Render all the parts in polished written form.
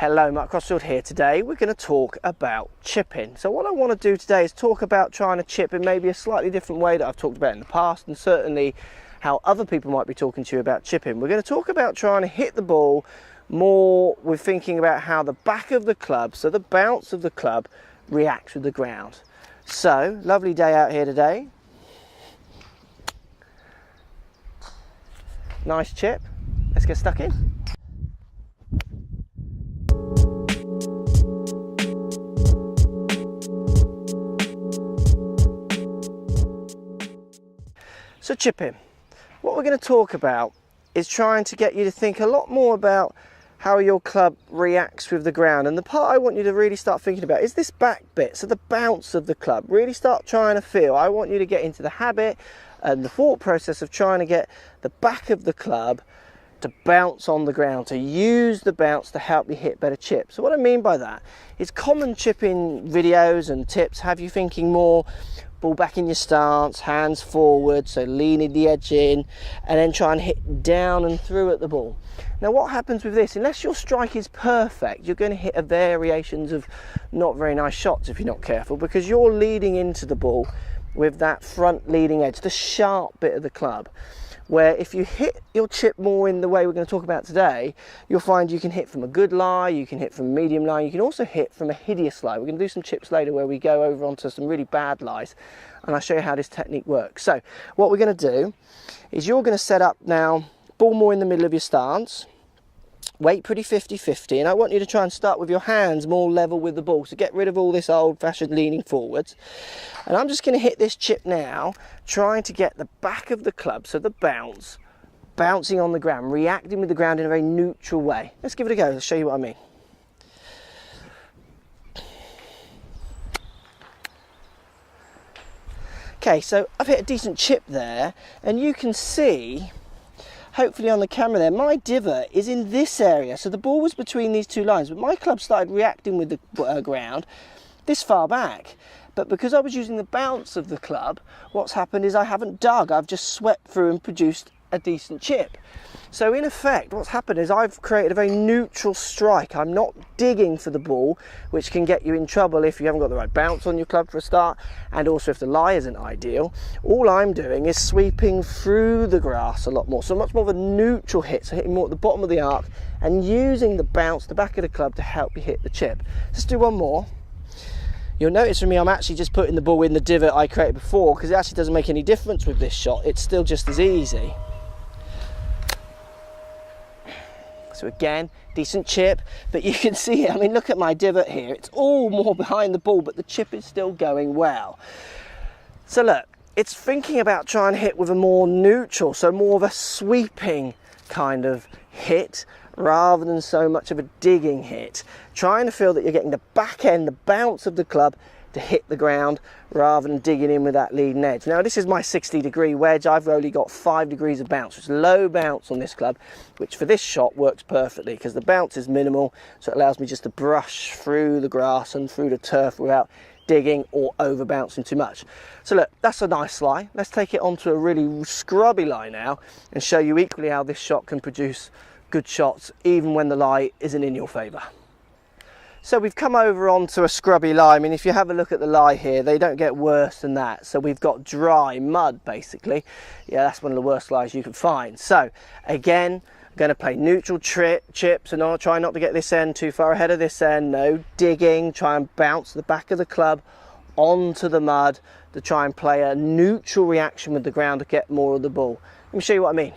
Hello, Mark Crossfield here. Today we're going to talk about chipping. So what I want to do today is talk about trying to chip in maybe a slightly different way that I've talked about in the past, and certainly how other people might be talking to you about chipping. We're going to talk about trying to hit the ball more with thinking about how the back of the club, so the bounce of the club, reacts with the ground. So, lovely day out here today. Nice chip. Let's get stuck in. So chipping, what we're going to talk about is trying to get you to think a lot more about how your club reacts with the ground. And the part I want you to really start thinking about is this back bit, so the bounce of the club. Really start trying to feel. I want you to get into the habit and the thought process of trying to get the back of the club to bounce on the ground, to use the bounce to help you hit better chips. So what I mean by that is common chipping videos and tips have you thinking more ball back in your stance, hands forward, so leaning the edge in, and then try and hit down and through at the ball. Now what happens with this, unless your strike is perfect, you're going to hit variations of not very nice shots if you're not careful, because you're leading into the ball with that front leading edge, the sharp bit of the club, where if you hit your chip more in the way we're going to talk about today, you'll find you can hit from a good lie, you can hit from a medium lie, you can also hit from a hideous lie. We're going to do some chips later where we go over onto some really bad lies, and I'll show you how this technique works. So what we're going to do is you're going to set up now, ball more in the middle of your stance, weight pretty 50-50, and I want you to try and start with your hands more level with the ball, so get rid of all this old-fashioned leaning forwards. And I'm just going to hit this chip now, trying to get the back of the club, so the bounce, bouncing on the ground, reacting with the ground in a very neutral way. Let's give it a go, I'll show you what I mean. Okay, so I've hit a decent chip there, and you can see, hopefully on the camera there, my divot is in this area. So the ball was between these two lines, but my club started reacting with the ground this far back. But because I was using the bounce of the club, what's happened is I haven't dug, I've just swept through and produced a decent chip. So in effect, what's happened is I've created a very neutral strike. I'm not digging for the ball, which can get you in trouble if you haven't got the right bounce on your club for a start, and also if the lie isn't ideal. All I'm doing is sweeping through the grass a lot more, so much more of a neutral hit, so hitting more at the bottom of the arc and using the bounce, the back of the club, to help you hit the chip. Let's do one more. You'll notice from me I'm actually just putting the ball in the divot I created before, because it actually doesn't make any difference with this shot. It's still just as easy. So again, decent chip, but you can see, I mean, look at my divot here. It's all more behind the ball, but the chip is still going well. So look, it's thinking about trying to hit with a more neutral, so more of a sweeping kind of hit, rather than so much of a digging hit. Trying to feel that you're getting the back end, the bounce of the club, to hit the ground rather than digging in with that leading edge. Now this is my 60-degree wedge. I've only got 5 degrees of bounce. It's low bounce on this club, which for this shot works perfectly because the bounce is minimal, so it allows me just to brush through the grass and through the turf without digging or over bouncing too much. So look, that's a nice lie. Let's take it onto a really scrubby lie now and show you equally how this shot can produce good shots even when the lie isn't in your favour. So we've come over onto a scrubby lie. I mean, if you have a look at the lie here, they don't get worse than that. So we've got dry mud, basically. Yeah, that's one of the worst lies you can find. So again, I'm going to play neutral chips, and I'll try not to get this end too far ahead of this end. No digging, try and bounce the back of the club onto the mud to try and play a neutral reaction with the ground to get more of the ball. Let me show you what I mean.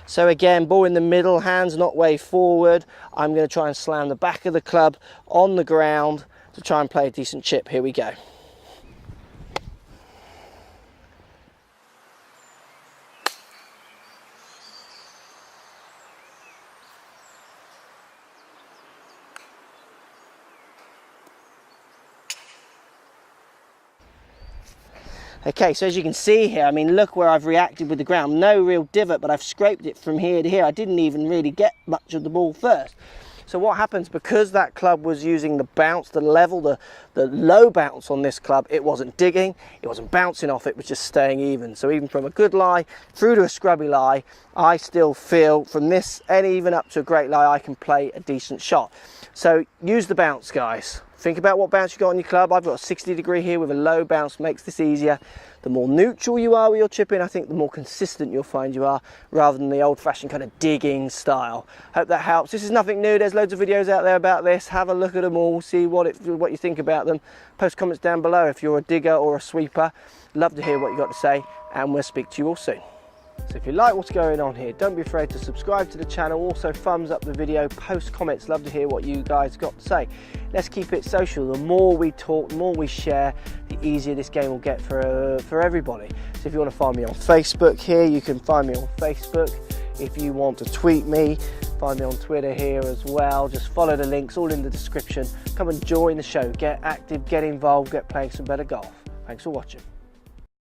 So again, ball in the middle, hands not way forward. I'm going to try and slam the back of the club on the ground to try and play a decent chip. Here we go. Okay, so as you can see here, I mean, look where I've reacted with the ground. No real divot, but I've scraped it from here to here. I didn't even really get much of the ball first. So what happens, because that club was using the bounce, the level, the low bounce on this club, it wasn't digging, it wasn't bouncing off, it was just staying even. So even from a good lie through to a scrubby lie, I still feel from this and even up to a great lie, I can play a decent shot. So use the bounce, guys. Think about what bounce you got on your club. I've got a 60 degree here with a low bounce, makes this easier. The more neutral you are with your chipping, I think the more consistent you'll find you are, rather than the old-fashioned kind of digging style. Hope that helps. This is nothing new. There's loads of videos out there about this. Have a look at them all, see what you think about them. Post comments down below if you're a digger or a sweeper. Love to hear what you got to say, and we'll speak to you all soon. So if you like what's going on here, don't be afraid to subscribe to the channel. Also thumbs up the video, post comments. Love to hear what you guys got to say. Let's keep it social. The more we talk, the more we share, the easier this game will get for everybody. So if you want to find me on Facebook here, you can find me on Facebook. If you want to tweet me, find me on Twitter here as well. Just follow the links, all in the description. Come and join the show. Get active, get involved, get playing some better golf. Thanks for watching.